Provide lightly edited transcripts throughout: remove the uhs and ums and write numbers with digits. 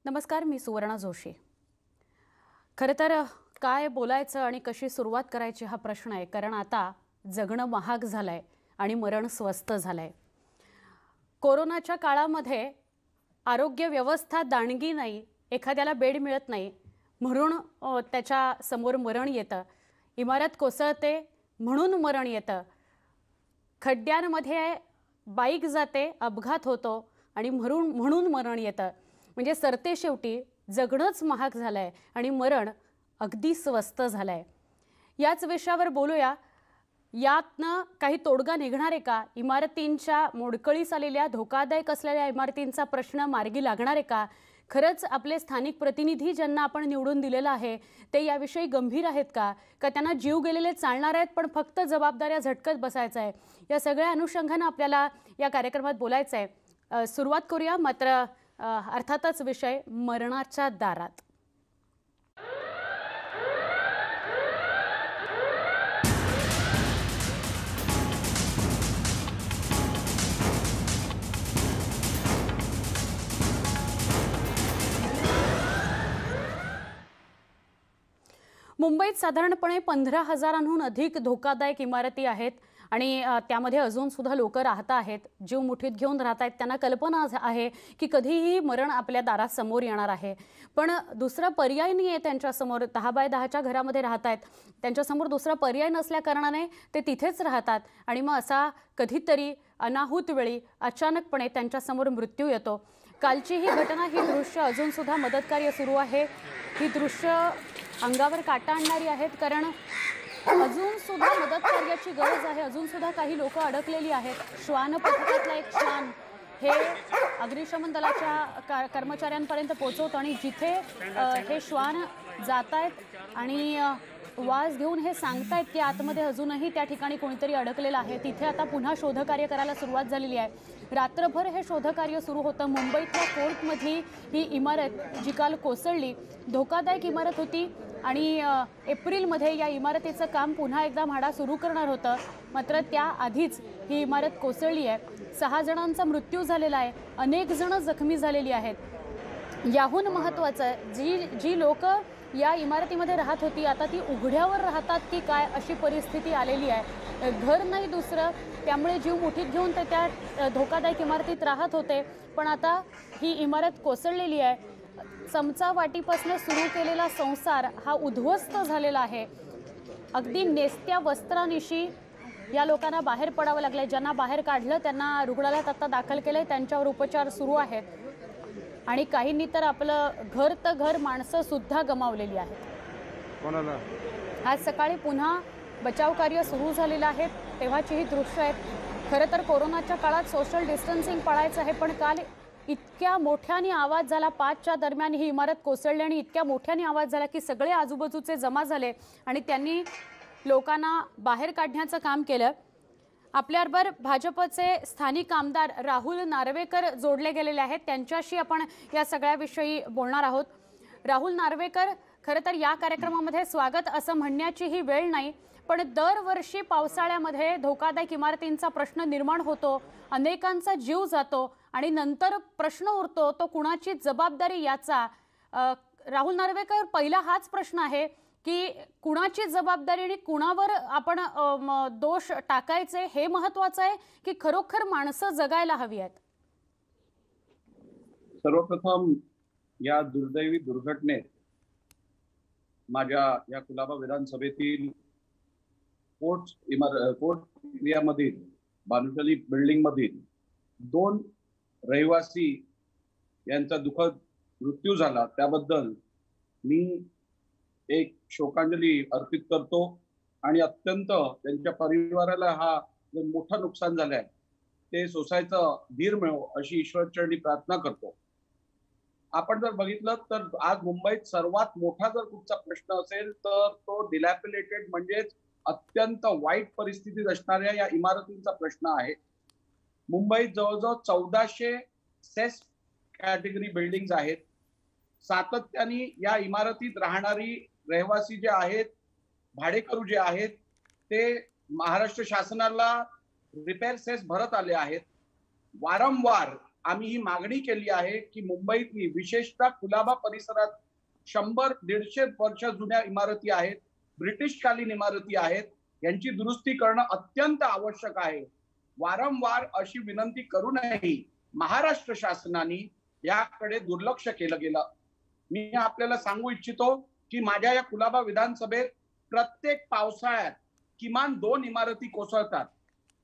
नमस्कार, मी सुवर्णा जोशी। खरं तर काय बोलायचं आणि कशी सुरुवात करायची हा प्रश्न आहे, कारण आता जगणं महाग झालंय आणि मरण स्वस्त झालंय। कोरोनाच्या काळामध्ये आरोग्य व्यवस्था दाणगी नाही, एखाद्याला बेड मिळत नाही म्हणून त्याच्या समोर मरण येतं, इमारत कोसळते म्हणून मरण येतं, खड्ड्यांमध्ये बाईक जाते, अपघात होतो आणि म्हणून मरण येतं। म्हणजे सरते शेवटी जगणंच महाग झालंय आणि मरण अगदी स्वस्त झालंय। याच विषयावर बोलूया। यातनं काही तोडगा निघणार आहे का? इमारतींच्या मोडकळीस आलेल्या धोकादायक असलेल्या इमारतींचा प्रश्न मार्गी लागणार आहे का? खरंच आपले स्थानिक प्रतिनिधी ज्यांना आपण निवडून दिलेलं आहे ते याविषयी गंभीर आहेत का? का त्यांना जीव गेलेले चालणार आहेत पण फक्त जबाबदाऱ्या झटकत बसायचं आहे? या सगळ्या अनुषंगाने आपल्याला या कार्यक्रमात बोलायचं आहे। सुरुवात करूया, मात्र अर्थातच विषय मरणाच्या दारात। मुंबईत साधारणपणे 15,000हून अधिक धोकादायक इमारती आहेत आणि त्यामध्ये अजून सुद्धा लोक राहत आहेत, जीव मुठीत घेऊन राहत आहेत। त्यांना कल्पना आहे की कधीही मरण आपल्या दारात समोर येणार आहे, पण दुसरा पर्याय नाही आहे त्यांच्या समोर। 10 बाय 10च्या घरामध्ये राहत आहेत, त्यांच्या समोर दुसरा पर्याय नसल्या कारणाने ते तिथेच राहतात आणि मग असा कधीतरी अनाहूत वेळी अचानकपणे त्यांच्या समोर मृत्यू येतो। कालची ही घटना, ही दृश्य अजून सुद्धा मदतकार्य सुरू आहे। ही दृश्य अंगावर काटा आणणारी आहेत, कारण अजून सुद्धा मदत कार्याची गरज आहे। अजून सुद्धा काही लोक अडकलेली आहेत। श्वान पथकातला एक श्वान हे अग्निशमन दलाच्या कर्मचाऱ्यांपर्यंत पोहोचवतो आणि जिथे हे श्वान जात आहेत आणि वास घेऊन हे सांगतायत की आतमध्ये अजूनही त्या ठिकाणी कोणीतरी अडकलेलं आहे, तिथे आता पुन्हा शोधकार्य करायला सुरुवात झालेली आहे। रात्रभर हे शोधकार्य सुरू होतं। मुंबईतल्या कोर्टमधली ही इमारत जी काल कोसळली, धोकादायक इमारत होती आणि एप्रिलमध्ये या इमारतीचं काम पुन्हा एकदा म्हाडा सुरू करणार होतं, मात्र त्याआधीच ही इमारत कोसळली आहे। 6 जणांचा मृत्यू झालेला आहे, अनेक जण जखमी झालेली आहेत। याहून महत्त्वाचं, जी लोक या इमारतीमध्ये राहत होती आता ती उघड्यावर राहतात की काय अशी परिस्थिती आलेली आहे। घर नाही दुसरं, त्यामुळे जीव मुठीत घेऊन ते त्या धोकादायक इमारतीत राहत होते, पण आता ही इमारत कोसळलेली आहे। चमचा वाटीपासून सुरू केलेला संसार हा उद्ध्वस्त झालेला आहे। अगदी नेस्त्या वस्त्रानिशी या लोकांना बाहेर पडावं लागलंय। ज्यांना बाहेर काढलं त्यांना रुग्णालयात आता दाखल केलंय, त्यांच्यावर उपचार सुरू आहेत आणि काहींनी तर आपलं घर माणसं सुद्धा गमावलेली आहेत। कोणाला? आज सकाळी पुन्हा बचाव कार्य सुरू झालेलं आहे, तेव्हाची ही दृश्य आहेत। खरं तर कोरोनाच्या काळात सोशल डिस्टन्सिंग पाळायचं आहे, पण काल इतक्या मोठ्याने आवाज झाला, 5च्या दरम्यान ही इमारत कोसळली आणि इतक्या मोठ्याने आवाज झाला की सगळे आजूबाजूचे जमा झाले आणि त्यांनी लोकांना बाहेर काढण्याचं काम केलं। आपल्याबरोबर भाजपचे स्थानिक आमदार राहुल नार्वेकर जोडले गेलेले आहेत, त्यांच्याशी आपण या सगळ्याविषयी बोलणार आहोत। राहुल नार्वेकर, खरं तर या कार्यक्रमामध्ये स्वागत असं म्हणण्याची ही वेळ नाही, पण दरवर्षी पावसाळ्यामध्ये धोकादायक इमारतींचा प्रश्न निर्माण होतो, अनेकांचा जीव जातो आणि नंतर प्रश्न उरतो तो कुणाची जबाबदारी याचा। राहुल नार्वेकर, पहिला हाच प्रश्न आहे की कुणाची जबाबदारी आणि कुणावर आपण दोष टाकायचे हे महत्त्वाचं आहे की खरोखर माणसं जगायला हवी आहेत? सर्वप्रथम या दुर्दैवी दुर्घटनेत माझ्या या कुलाबा विधानसभेतील कोर्ट एरियामधील बानुशाली बिल्डिंग मधील 2 रहिवासी यांचा दुःखद मृत्यू झाला, त्याबद्दल मी एक शोकांजली अर्पित करतो आणि अत्यंत त्यांच्या परिवाराला हा जो मोठं नुकसान झालंय ते सोसायचं धीर मिळो अशी ईश्वरचरणी प्रार्थना करतो। आपण जर बघितलं तर आज मुंबईत सर्वात मोठा जर कुठचा प्रश्न असेल तर तो डिलॅपिलेटेड म्हणजेच अत्यंत वाईट परिस्थितीत असणाऱ्या या इमारतींचा प्रश्न आहे। मुंबईत जवळजवळ 1400 सेस कॅटेगरी बिल्डिंग्स आहेत। सातत्याने या इमारतीत राहणारी रहिवासी जे आहेत, भाडेकरू जे आहेत, ते महाराष्ट्र शासनाला रिपेअर सेस भरत आले आहेत। वारंवार आम्ही ही मागणी केली आहे की मुंबईतली विशेषतः कुलाबा परिसरात 100-150 वर्ष जुन्या इमारती आहेत, ब्रिटिशकालीन इमारती आहेत, यांची दुरुस्ती करणं अत्यंत आवश्यक आहे. वारंवार अशी विनंती करूनही महाराष्ट्र शासनाने याकडे दुर्लक्ष केलं गेलं. मी आपल्याला सांगू इच्छितो की माझ्या या कुलाबा विधानसभेत प्रत्येक पावसाळ्यात किमान 2 इमारती कोसळतात.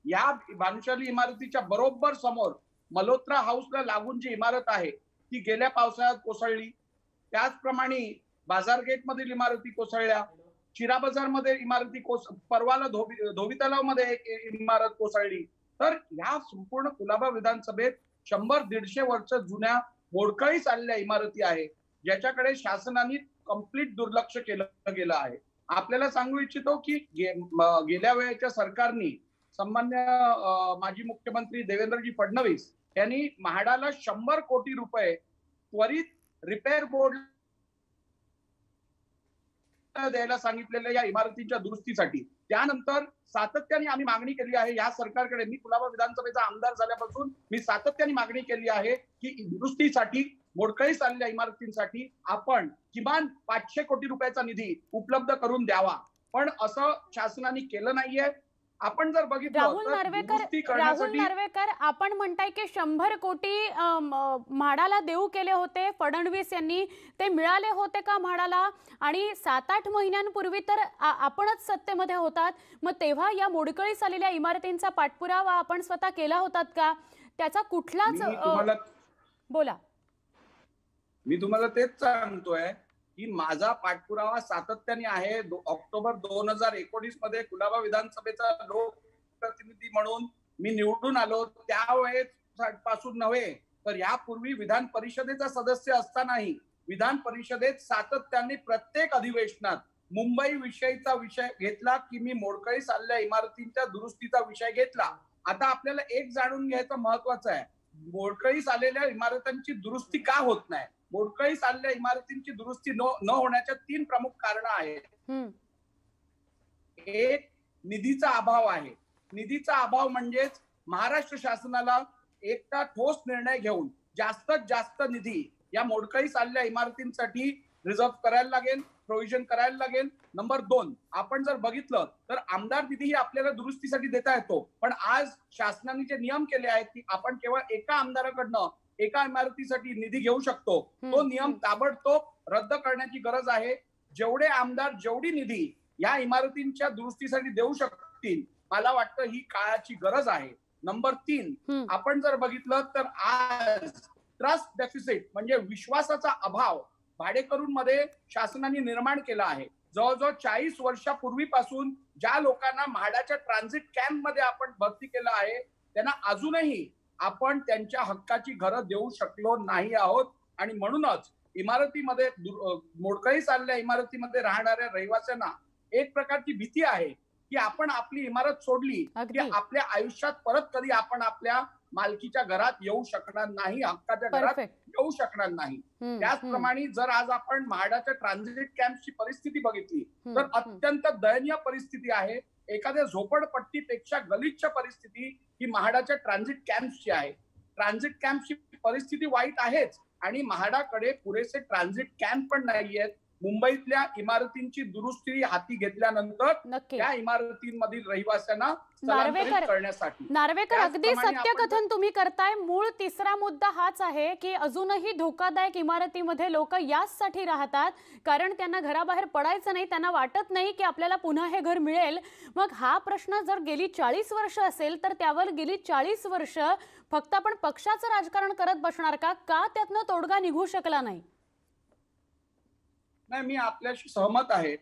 या भानुशाली इमारतीच्या बरोबर समोर मल्होत्रा हाऊसला लागून जी इमारत आहे ती गेल्या पावसाळ्यात कोसळली. त्याचप्रमाणे बाजारगेट मधील इमारती कोसळल्या, चिरा बाजार मध्ये इमारती परवाला धोबी तलाव मध्ये एक इमारत कोसळली. तर ह्या संपूर्ण कुलाबा विधानसभेत 100-150 वर्ष जुन्या मोडकळीस आलेल्या इमारती आहे, ज्याच्याकडे शासनाने कंप्लीट दुर्लक्ष केलं गेलं आहे. आपल्याला सांगू इच्छितो की गेल्या वेळेच्या सरकारने सन्मान्य माजी मुख्यमंत्री देवेंद्रजी फडणवीस यांनी म्हाडाला 100 कोटी रुपये त्वरित रिपेअर बोर्ड द्यायला सांगितलेल्या या इमारतींच्या दुरुस्तीसाठी. त्यानंतर सातत्याने आम्ही मागणी केली आहे या सरकारकडे. मी कुलाबा विधानसभेचा आमदार झाल्यापासून मी सातत्याने मागणी केली आहे की दुरुस्तीसाठी, मोडकळीस आलेल्या इमारतींसाठी आपण किमान 500 कोटी रुपयाचा निधी उपलब्ध करून द्यावा. पण असं शासनाने केलं नाहीये. आपण जर बघितलं राहुल तर नार्वेकर, आपण म्हणताय की 100 कोटी म्हाडाला देऊ केले होते फडणवीस यांनी, ते मिळाले होते का म्हाडाला? आणि 7-8 महिन्यांपूर्वी तर आपणच सत्तेमध्ये होतात, मग तेव्हा या मोडकळीस आलेल्या इमारतींचा पाठपुरावा आपण स्वतः केला होतात का? त्याचा कुठलाच बोला. मी तुम्हाला तेच सांगतोय की माझा पाठपुरावा सातत्याने आहे. ऑक्टोबर 2019 मध्ये कुलाबा विधानसभेचा लोकप्रतिनिधी म्हणून मी निवडून आलो. त्यावेळेस पासून नव्हे तर यापूर्वी विधान परिषदेचा सदस्य असतानाही विधान परिषदेत सातत्याने प्रत्येक अधिवेशनात मुंबई विषयीचा विषय घेतला की मी मोडकळीस आलेल्या इमारतींच्या दुरुस्तीचा विषय घेतला. आता आपल्याला एक जाणून घ्यायचं महत्वाचं आहे, मोडकळीस आलेल्या इमारतींची दुरुस्ती का होत नाही? मोडकळीस आलेल्या इमारतींची दुरुस्ती न होण्याच्या 3 प्रमुख कारण आहेत. एक, निधीचा अभाव आहे. निधीचा अभाव म्हणजेच महाराष्ट्र शासनाला एकटा ठोस निर्णय घेऊन जास्तीत जास्त निधी या मोडकळीस आलेल्या इमारतींसाठी रिझर्व्ह करायला लागेल, प्रोव्हिजन करायला लागेल. नंबर 2, आपण जर बघितलं तर आमदार निधीही आपल्याला दुरुस्तीसाठी देता येतो, पण आज शासनाने जे नियम केले आहेत की आपण केवळ एका आमदाराकडनं एका इमारतीसाठी निधी घेऊ शकतो, तो नियम ताबडतोब रद्द करण्याची गरज आहे. जेवढे आमदार जेवढी निधी या इमारतींच्या दुरुस्तीसाठी देऊ शकतील, मला वाटतं ही काळाची गरज आहे. नंबर 3, आपण जर बघितलं तर आज ट्रस्ट डेफिसिट म्हणजे विश्वासाचा अभाव भाडेकरूंमध्ये शासनाने निर्माण केला आहे. जवळजवळ 40 वर्षापूर्वीपासून ज्या लोकांना म्हाडाच्या ट्रान्झिट कॅम्प मध्ये आपण भरती केलं आहे, त्यांना अजूनही आपण त्यांच्या हक्काची घरं देऊ शकलो नाही आहोत. आणि म्हणूनच इमारतीमध्ये मोडकळीस आलेल्या इमारतीमध्ये राहणाऱ्या रहिवाशांना एक प्रकारची भीती आहे की आपण आपली इमारत सोडली की आपल्या आयुष्यात परत कधी आपण आपल्या मालकीच्या घरात येऊ शकणार नाही, हक्काच्या घरात येऊ शकणार नाही. त्याचप्रमाणे जर आज आपण म्हाडाच्या ट्रान्झिट कॅम्पची परिस्थिती बघितली तर अत्यंत दयनीय परिस्थिती आहे. एखाद्या झोपडपट्टीपेक्षा गलिच्छ परिस्थिती ही म्हाडाच्या ट्रान्झिट कॅम्पची आहे. ट्रान्झिट कॅम्पची परिस्थिती वाईट आहेच आणि म्हाडाकडे पुरेसे ट्रान्झिट कॅम्प पण नाहीयेत. मुंबईतल्या इमारतींची दुरुस्ती हाती घेतल्यानंतर त्या इमारतींमधील रहिवाशांना स्थलांतरित करण्यासाठी. नार्वेकर, अगदी सत्य कथन तुम्ही करताय. मूळ तिसरा मुद्दा हाच आहे की अजूनही धोकादायक इमारतीमध्ये लोक याचसाठी राहतात कारण त्यांना घराबाहेर पडायचं नाही, त्यांना वाटत नाही की आपल्याला पुन्हा हे घर मिळेल. मग हा प्रश्न जर गेली 40 वर्ष असेल तर त्यावर गेली 40 वर्ष फक्त आपण पक्षाचं राजकारण करत बसणार का? त्यातनं तोडगा निघू शकला नाही? नाही, मी आपल्याशी सहमत आहे.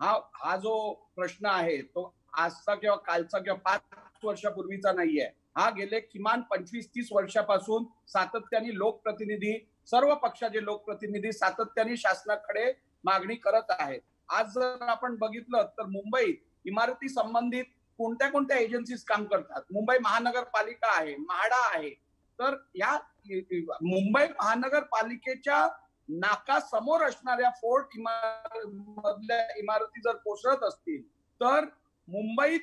हा जो प्रश्न आहे तो आजचा किंवा कालचा किंवा 5 वर्षापूर्वीचा नाहीये. हा गेले किमान 25-30 वर्षापासून सातत्याने लोकप्रतिनिधी, सर्व पक्षाचे लोकप्रतिनिधी सातत्याने शासनाकडे मागणी करत आहेत. आज जर आपण बघितलं तर मुंबईत इमारती संबंधित कोणत्या कोणत्या एजन्सीज काम करतात. मुंबई महानगरपालिका आहे, म्हाडा आहे. तर या मुंबई महानगरपालिकेच्या नाका समोर असणाऱ्या फोर्ट मधल्या इमारती जर कोसळत असतील तर मुंबईत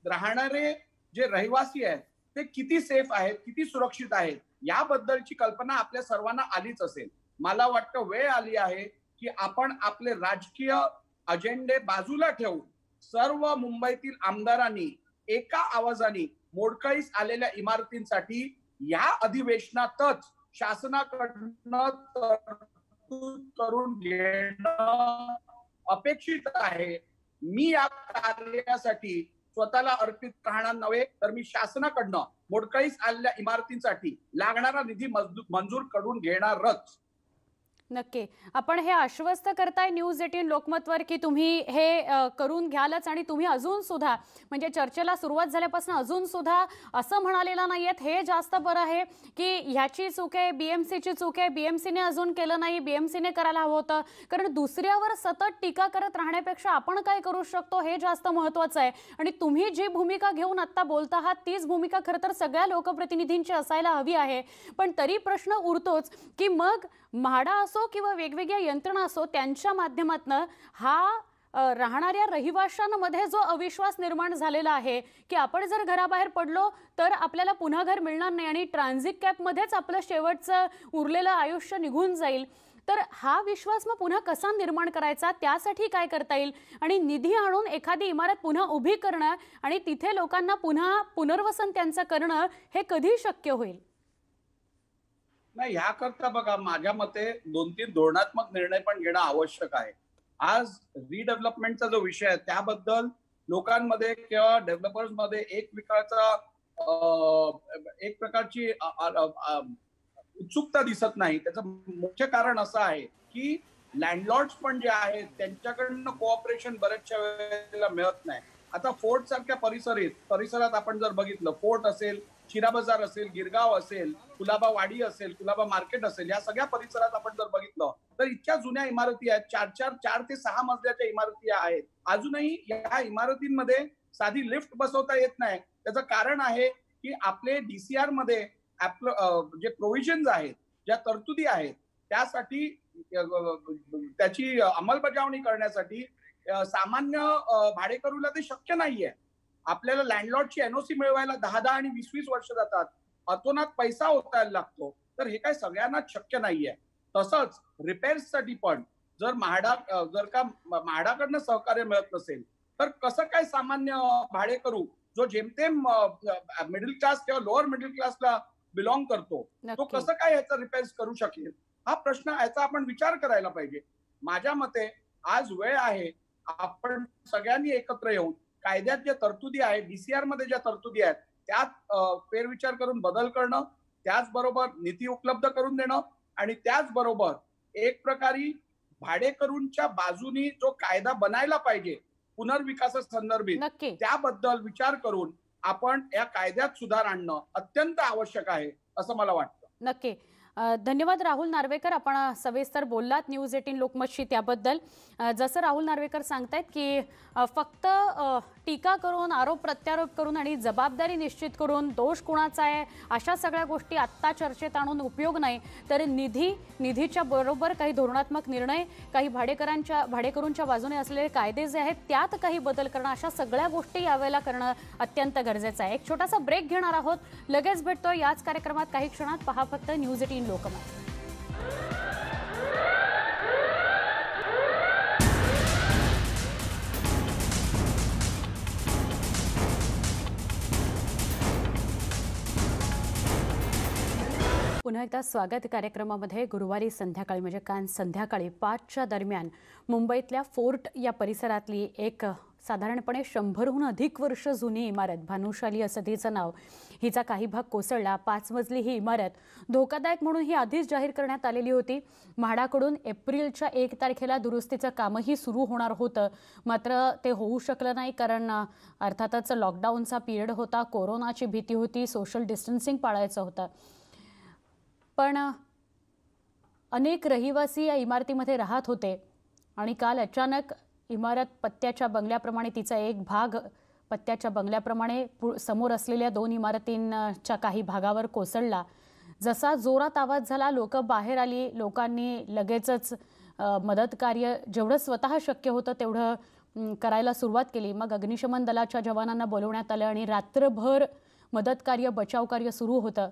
राहणारे जे रहिवासी आहेत ते किती सेफ आहेत, किती सुरक्षित आहेत याबद्दलची कल्पना आपल्या सर्वांना आलीच असेल. मला वाटतं वेळ आली आहे की आपण आपले राजकीय अजेंडे बाजूला ठेवून सर्व मुंबईतील आमदारांनी एका आवाजाने मोडकळीस आलेल्या इमारतींसाठी या अधिवेशनातच शासनाकडनं तरतूद करून घेणं अपेक्षित आहे. मी या कार्यासाठी स्वतःला अर्पित राहणार नव्हे, तर मी शासनाकडनं मोडकळीस आलेल्या इमारतींसाठी लागणारा निधी मंजूर करून घेणारच. नक्की. आपण हे आश्वस्त करताय न्यूज 18 लोकमतवर की तुम्ही हे करून घ्यालच आणि तुम्ही अजून सुद्धा म्हणजे चर्चेला सुरुवात झाल्यापासून अजून सुद्धा असं म्हणालेलं नाहीयेत हे जास्त बरं आहे की ह्याची चूक आहे, बीएमसीची चूक आहे, बीएमसीने अजून केलं नाही, बीएमसीने करायला हवं होतं. कारण दुसऱ्यावर सतत टीका करत राहण्यापेक्षा आपण काय करू शकतो हे जास्त महत्त्वाचं आहे. आणि तुम्ही जी भूमिका घेऊन आता बोलत आहात तीच भूमिका खरं तर सगळ्या लोकप्रतिनिधींची असायला हवी आहे. पण तरी प्रश्न उरतोच की मग म्हाडा असो किंवा वेगवेगळ्या यंत्रणा असो त्यांच्या माध्यमातनं हा राहणाऱ्या रहिवाशांमध्ये जो अविश्वास निर्माण झालेला आहे की आपण जर घराबाहेर पडलो तर आपल्याला पुन्हा घर मिळणार नाही आणि ट्रान्झिट कॅम्पमध्येच आपलं शेवटचं उरलेलं आयुष्य निघून जाईल. तर हा विश्वास मग पुन्हा कसा निर्माण करायचा, त्यासाठी काय करता येईल आणि निधी आणून एखादी इमारत पुन्हा उभी करणं आणि तिथे लोकांना पुन्हा पुनर्वसन त्यांचं करणं हे कधी शक्य होईल? नाही, ह्याकरता बघा माझ्या मते 2-3 धोरणात्मक निर्णय पण घेणं आवश्यक आहे. आज रिडेव्हलपमेंटचा जो विषय आहे त्याबद्दल लोकांमध्ये किंवा डेव्हलपर्स मध्ये एक प्रकारची उत्सुकता दिसत नाही. त्याचं मुख्य कारण असं आहे की लँडलॉर्ड्स पण जे आहेत त्यांच्याकडनं कोऑपरेशन बऱ्याचशा वेळेला मिळत नाही. आता फोर्ट सारख्या परिसरात आपण जर बघितलं, फोर्ट असेल, शिरा बाजार असेल, गिरगाव असेल, कुलाबा वाडी असेल, कुलाबा मार्केट असेल, या सगळ्या परिसरात आपण जर बघितलं तर इतक्या जुन्या इमारती आहेत, 4 ते 6 मजल्याच्या इमारती आहेत. अजूनही या इमारतींमध्ये साधी लिफ्ट बसवता येत नाही. त्याचं कारण आहे की आपले डीसीआर मध्ये जे प्रोव्हिजन्स आहेत, ज्या तरतुदी आहेत त्यासाठी त्याची अंमलबजावणी करण्यासाठी सामान्य भाडेकरूला ते शक्य नाहीये. आपल्याला लँडलॉर्डची एनओसी मिळवायला 10 आणि 20 वर्ष जातात. अतोनात पैसा ओतायला लागतो. तर हे काय सगळ्यांनाच शक्य नाहीये. तसंच रिपेअर्ससाठी पण जर म्हाडाकडनं सहकार्य मिळत नसेल तर कसं काय सामान्य भाडेकरू जो जेमतेम मिडल क्लास किंवा लोअर मिडल क्लासला बिलॉंग करतो तो कसं काय याचा रिपेअर्स करू शकेल, हा प्रश्न याचा आपण विचार करायला पाहिजे. माझ्या मते आज वेळ आहे आपण सगळ्यांनी एकत्र येऊन कायद्यात ज्या तरतुदी आहेत, डीसीआर मध्ये ज्या तरतुदी आहेत त्यात फेरविचार करून बदल करणं, त्याचबरोबर निधी उपलब्ध करून देणं आणि त्याचबरोबर एक प्रकारे भाडेकरूंच्या बाजूनी जो कायदा बनायला पाहिजे पुनर्विकासासंदर्भित त्याबद्दल विचार करून आपण या कायद्यात सुधार आणणं अत्यंत आवश्यक आहे असं मला वाटतं. नक्की. धन्यवाद राहुल नार्वेकर, आपण सविस्तर बोललात न्यूज 18 लोकमतशी त्याबद्दल. जसं राहुल नार्वेकर सांगतायत की फक्त टीका करून, आरोप प्रत्यारोप करून आणि जबाबदारी निश्चित करून दोष कोणाचा आहे अशा सगळ्या गोष्टी आत्ता चर्चेत आणून उपयोग नाही. तर निधीच्या बरोबर काही धोरणात्मक निर्णय, काही भाडेकरूंच्या बाजूने असलेले कायदे जे आहेत त्यात काही बदल करणं, अशा सगळ्या गोष्टी यावेळेला करणं अत्यंत गरजेचं आहे. एक छोटासा ब्रेक घेणार आहोत, लगेच भेटतो याच कार्यक्रमात काही क्षणात. पहा फक्त न्यूज 18 लोकमत. पुन्हा एकदा स्वागत कार्यक्रमामध्ये. गुरुवारी संध्याकाळी म्हणजे काल संध्याकाळी 5च्या दरम्यान मुंबईतल्या फोर्ट या परिसरातली एक साधारणपणे 100हून अधिक वर्ष जुनी इमारत, भानुशाली असं तिचं नाव, हिचा काही भाग कोसळला. 5 मजली ही इमारत धोकादायक म्हणून ही आधीच जाहीर करण्यात आलेली होती. म्हाडाकडून एप्रिलच्या 1 तारखेला दुरुस्तीचं कामही सुरू होणार होतं, मात्र ते होऊ शकलं नाही कारण अर्थातच लॉकडाऊनचा पिरियड होता, कोरोनाची भीती होती, सोशल डिस्टन्सिंग पाळायचं होतं. पण अनेक रहिवासी या इमारतीमध्ये राहत होते आणि काल अचानक इमारत पत्त्याच्या बंगल्याप्रमाणे, तिचा एक भाग पत्त्याच्या बंगल्याप्रमाणे समोर असलेल्या 2 इमारतींच्या काही भागावर कोसळला. जसा जोरात आवाज झाला, लोक बाहेर आली, लोकांनी लगेचच मदत कार्य जेवढं स्वतः शक्य होतं तेवढं करायला सुरुवात केली. मग अग्निशमन दलाच्या जवानांना बोलवण्यात आलं आणि रात्रभर मदत कार्य बचाव कार्य सुरू होतं.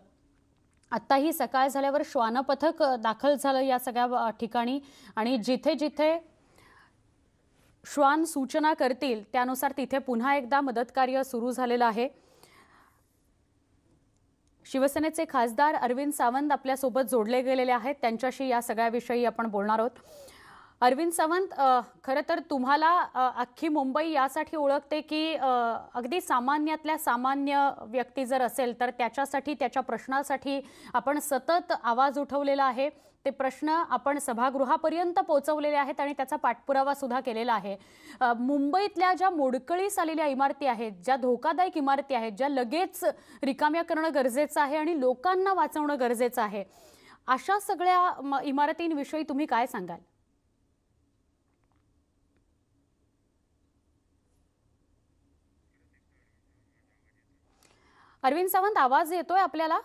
आत्ताही सकाळ झाल्यावर श्वान पथक दाखल झालं या सगळ्या ठिकाणी आणि जिथे जिथे श्वान सूचना करतील त्यानुसार तिथे पुन्हा एकदा मदत कार्य सुरू झालेलं आहे. शिवसेनेचे खासदार अरविंद सावंत आपल्यासोबत जोडले गेलेले आहेत. त्यांच्याशी या सगळ्याविषयी आपण बोलणार आहोत. अरविंद सावंत, खरं तर तुम्हाला अख्खी मुंबई यासाठी ओळखते की अगदी सामान्यातल्या सामान्य व्यक्ती जर असेल तर त्याच्यासाठी त्याच्या प्रश्नासाठी आपण सतत आवाज उठवलेला आहे. ते प्रश्न आपण सभागृहापर्यंत पोहोचवलेले आहेत आणि त्याचा पाठपुरावा सुद्धा केलेला आहे. मुंबईतल्या ज्या मोडकळीस आलेल्या इमारती आहेत, ज्या धोकादायक इमारती आहेत, ज्या लगेच रिकाम्या करणं गरजेचं आहे आणि लोकांना वाचवणं गरजेचं आहे, अशा सगळ्या इमारतींविषयी तुम्ही काय सांगाल? अरविंद सावंत, आवाज येतोय आपल्याला?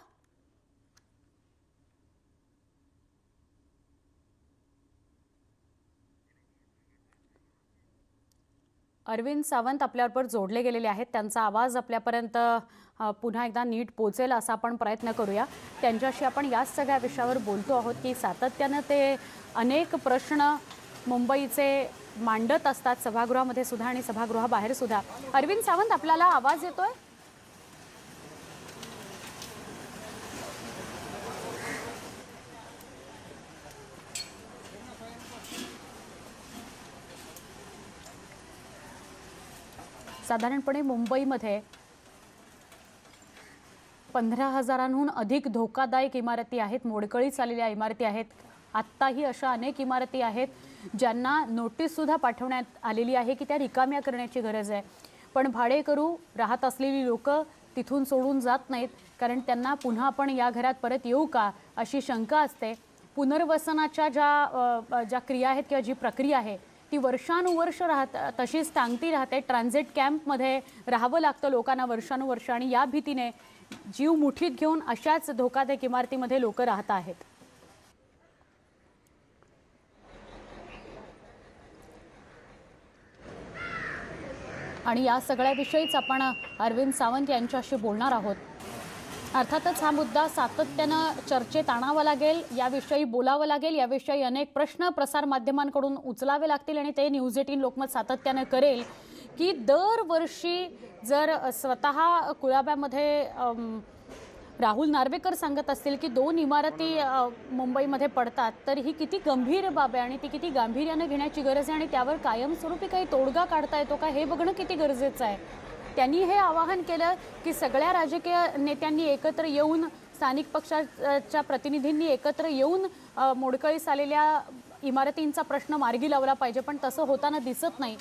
अरविंद सावंत आपल्याबरोबर जोडले गेलेले आहेत. त्यांचा आवाज आपल्यापर्यंत पुन्हा एकदा नीट पोहोचेल असा आपण प्रयत्न करूया. त्यांच्याशी आपण याच सगळ्या विषयावर बोलतो आहोत की सातत्यानं ते अनेक प्रश्न मुंबईचे मांडत असतात सभागृहामध्ये सुद्धा आणि सभागृहाबाहेर सुद्धा. अरविंद सावंत, आपल्याला आवाज येतोय? साधारणपणे मुंबईमध्ये 15,000हून अधिक धोकादायक इमारती आहेत, मोडकळीस आलेल्या इमारती आहेत. आत्ताही अशा अनेक इमारती आहेत ज्यांना नोटीस सुद्धा पाठवण्यात आलेली आहे की त्या रिकाम्या करण्याची गरज आहे. पण भाडेकरू राहत असलेली लोक तिथून सोडून जात नाहीत, कारण त्यांना पुन्हा आपण या घरात परत येऊ का अशी शंका असते. पुनर्वसनाच्या ज्या क्रिया आहेत किंवा जी प्रक्रिया आहे ती वर्षानुवर्ष तशीच टांगती राहते. ट्रान्झिट कॅम्पमध्ये राहावं लागतं लोकांना वर्षानुवर्ष आणि या भीतीने जीव मुठीत घेऊन अशाच धोकादायक इमारतीमध्ये लोक राहत आहेत. आणि या सगळ्याविषयीच आपण अरविंद सावंत यांच्याशी बोलणार आहोत. अर्थातच हा मुद्दा सातत्यानं चर्चेत आणावा लागेल, याविषयी बोलावं लागेल, याविषयी अनेक प्रश्न प्रसारमाध्यमांकडून उचलावे लागतील आणि ते न्यूज 18 लोकमत सातत्यानं करेल की दरवर्षी जर स्वतः कुळाब्यामध्ये राहुल नार्वेकर सांगत असतील की 2 इमारती मुंबईमध्ये पडतात तर ही किती गंभीर बाब आहे आणि ती किती गांभीर्यानं घेण्याची गरज आहे आणि त्यावर कायमस्वरूपी काही तोडगा काढता येतो का हे बघणं किती गरजेचं आहे. त्यांनी हे आवाहन केलं की सगळ्या राजकीय नेत्यांनी एकत्र येऊन, स्थानिक पक्षाच्या प्रतिनिधींनी एकत्र येऊन मोडकळीस आलेल्या इमारतींचा प्रश्न मार्गी लावला पाहिजे, पण तसं होताना दिसत नाही.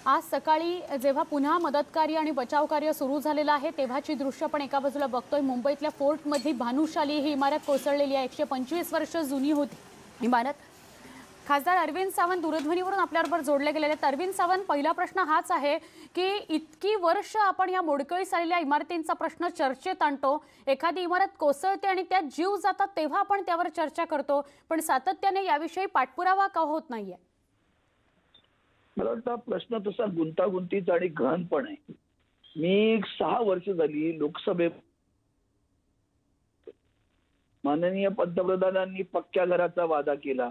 आज सकाळी जेव्हा पुन्हा मदत कार्य आणि बचाव कार्य सुरू झालेलं आहे तेव्हाची दृश्य पण एका बाजूला बघतोय. मुंबईतल्या फोर्टमधली भानुशाली ही इमारत कोसळलेली आहे. 125 वर्ष जुनी होती इमारत. खासदार अरविंद सावंत दूरध्वनीवरून आपल्याबरोबर जोडले गेलेले आहेत. अरविंद सावंत, पहिला प्रश्न हाच आहे की इतकी वर्ष आपण या मोडकळीस आलेल्या इमारतींचा प्रश्न चर्चेत आणतो. एखादी इमारत कोसळते आणि त्यात जीव जातात तेव्हा आपण त्यावर चर्चा करतो, पण सातत्याने याविषयी पाठपुरावा का होत नाहीये? मला वाटतं प्रश्न तसा गुंतागुंतीचा आणि गहन पण आहे. मी 6 वर्ष झाली लोकसभेत माननीय पंतप्रधानांनी पक्क्या घराचा वादा केला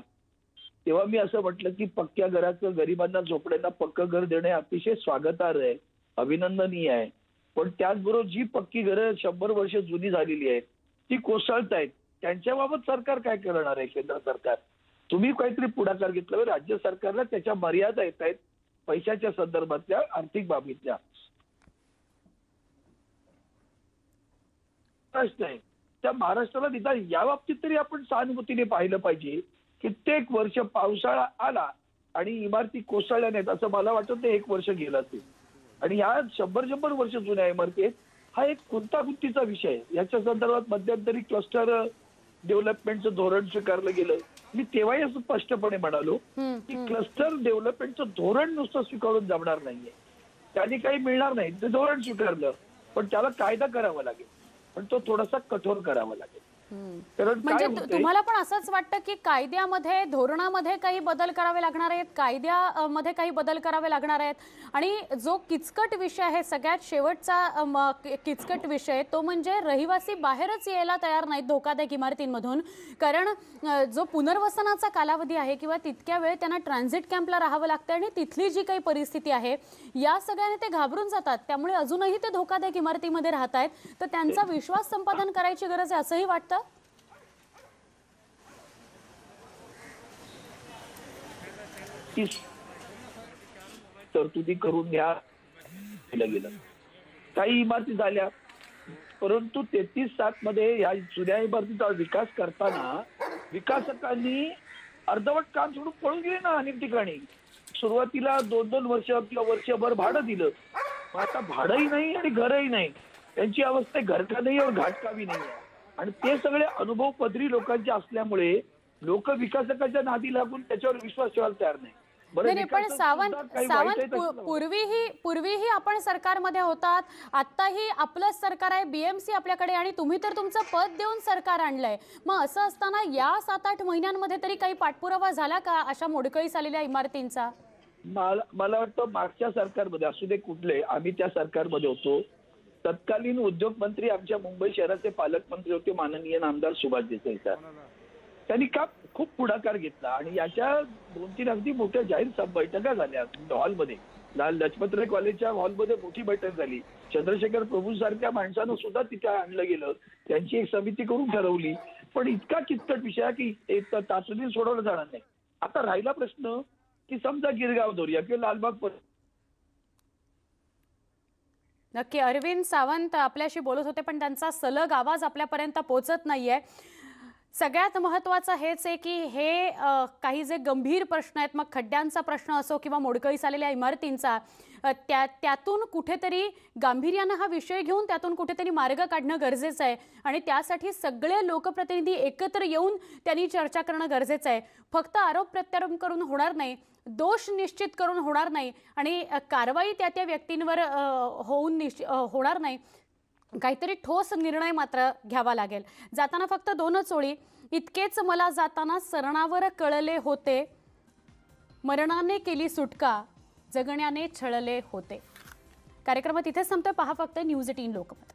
तेव्हा मी असं म्हटलं की पक्क्या घराचं गरिबांना, झोपड्यांना पक्कं घर देणे अतिशय स्वागतार्ह आहे, अभिनंदनीय आहे. पण त्याचबरोबर जी पक्की घरं 100 वर्ष जुनी झालेली आहेत ती कोसळतायत, त्यांच्याबाबत सरकार काय करणार आहे? केंद्र सरकार, तुम्ही काहीतरी पुढाकार घेतला. राज्य सरकारला त्याच्या मर्यादा येत आहेत पैशाच्या संदर्भातल्या, आर्थिक बाबीतल्या. त्या महाराष्ट्राला निदान या बाबतीत तरी आपण सहानुभूतीने पाहिलं पाहिजे. कित्येक वर्ष पावसाळा आला आणि इमारती कोसळल्या नाहीत असं मला वाटतं. ते 1 वर्ष गेलं असेल आणि ह्या 100 वर्ष जुन्या इमारती आहेत. हा एक गुंतागुंतीचा विषय आहे. याच्या संदर्भात मध्यंतरी क्लस्टर डेव्हलपमेंटचं धोरण स्वीकारलं गेलं. मी तेव्हाही असं स्पष्टपणे म्हणालो की क्लस्टर डेव्हलपमेंटचं धोरण नुसतं स्वीकारून जमणार नाहीये, त्याने काही मिळणार नाही. ते धोरण स्वीकारलं पण त्याला कायदा करावा लागेल, पण तो थोडासा कठोर करावा लागेल. कारण म्हणजे काय होतंय, तुम्हाला पण असंच वाटतं की कायद्यामध्ये धोरणामध्ये काही बदल करावे लागणार आहेत, कायद्यामध्ये काही बदल करावे लागणार आहेत, आणि जो किचकट विषय आहे सगळ्यात शेवटचा किचकट विषय तो म्हणजे रहिवासी बाहेरच यायला तयार नाहीत धोकादायक इमारतींमधून, कारण जो पुनर्वसनाचा कालावधी आहे किंवा तितक्या वेळ त्यांना ट्रान्झिट कॅम्पला राहावं लागतं आणि तिथली जी काही परिस्थिती आहे या सगळ्याने ते घाबरून जातात, त्यामुळे अजूनही ते धोकादायक इमारतीमध्ये राहत आहेत. तर त्यांचा विश्वास संपादन करायची गरज आहे असंही वाटतं. की तरतुदी करून घ्या गेलं. काही इमारती झाल्या, परंतु 33-7 मध्ये या जुन्या इमारतीचा विकास करताना विकासकांनी अर्धवट काम सोडून पळून गेले ना अनेक ठिकाणी. सुरुवातीला 2-2 वर्ष किंवा वर्षभर भाडं दिलं, मग आता भाडंही नाही आणि घरही नाही, त्यांची अवस्था घर का नाही और घाट का भी नाही आहे. आणि ते सगळे अनुभव पदरी लोकांचे असल्यामुळे लोक विकासकाच्या नादी लागून त्याच्यावर विश्वास ठेवायला तयार नाही. नाही, पण सावंत पूर्वीही आपण सरकारमध्ये होतात, आताही आपलंच सरकार आहे, बीएमसी आपल्याकडे, आणि तुम्ही तर तुमचं पद देऊन सरकार आणलंय. मग असं असताना या 7-8 महिन्यांमध्ये तरी काही पाठपुरावा झाला का अशा मोडकळीस आलेल्या इमारतींचा? मला वाटतं मागच्या सरकारमध्ये असू दे कुठले, आम्ही त्या सरकारमध्ये होतो. तत्कालीन उद्योग मंत्री आमच्या मुंबई शहराचे पालकमंत्री होते माननीय नामदार सुभाष देसाई सर. त्यांनी का खूप पुढाकार घेतला आणि याच्या 2-3 अगदी मोठ्या जाहीर बैठका झाल्या हॉलमध्ये. लाल लजपतराय कॉलेजच्या हॉलमध्ये मोठी बैठक झाली. चंद्रशेखर प्रभू सारख्या माणसानं सुद्धा तिथे आणलं गेलं, त्यांची एक समिती करून ठरवली. पण इतका किचकट विषय की तातडीने सोडवला जाणार नाही. आता राहिला प्रश्न की समजा गिरगाव धरूया किंवा लालबाग. नक्की अरविंद सावंत आपल्याशी बोलत होते, पण त्यांचा सलग आवाज आपल्यापर्यंत पोहोचत नाहीये. सगळ्यात महत्त्वाचं हेच आहे की हे काही जे गंभीर प्रश्न आहेत, मग खड्ड्यांचा प्रश्न असो किंवा मोडकळीस आलेल्या इमारतींचा, त्यातून कुठेतरी गांभीर्यानं हा विषय घेऊन त्यातून कुठेतरी मार्ग काढणं गरजेचं आहे. आणि त्यासाठी सगळे लोकप्रतिनिधी एकत्र येऊन त्यांनी चर्चा करणं गरजेचं आहे. फक्त आरोप प्रत्यारोप करून होणार नाही, दोष निश्चित करून होणार नाही, आणि कारवाई त्या व्यक्तींवर होणार नाही. काहीतरी ठोस निर्णय मात्र घ्यावा लागेल. जाताना फक्त 2च ओळी, इतकेच मला जाताना सरणावर कळले होते, मरणाने केली सुटका, जगण्याने छळले होते. कार्यक्रमात इथेच संपतोय. पहा फक्त न्यूज 18 लोकमत.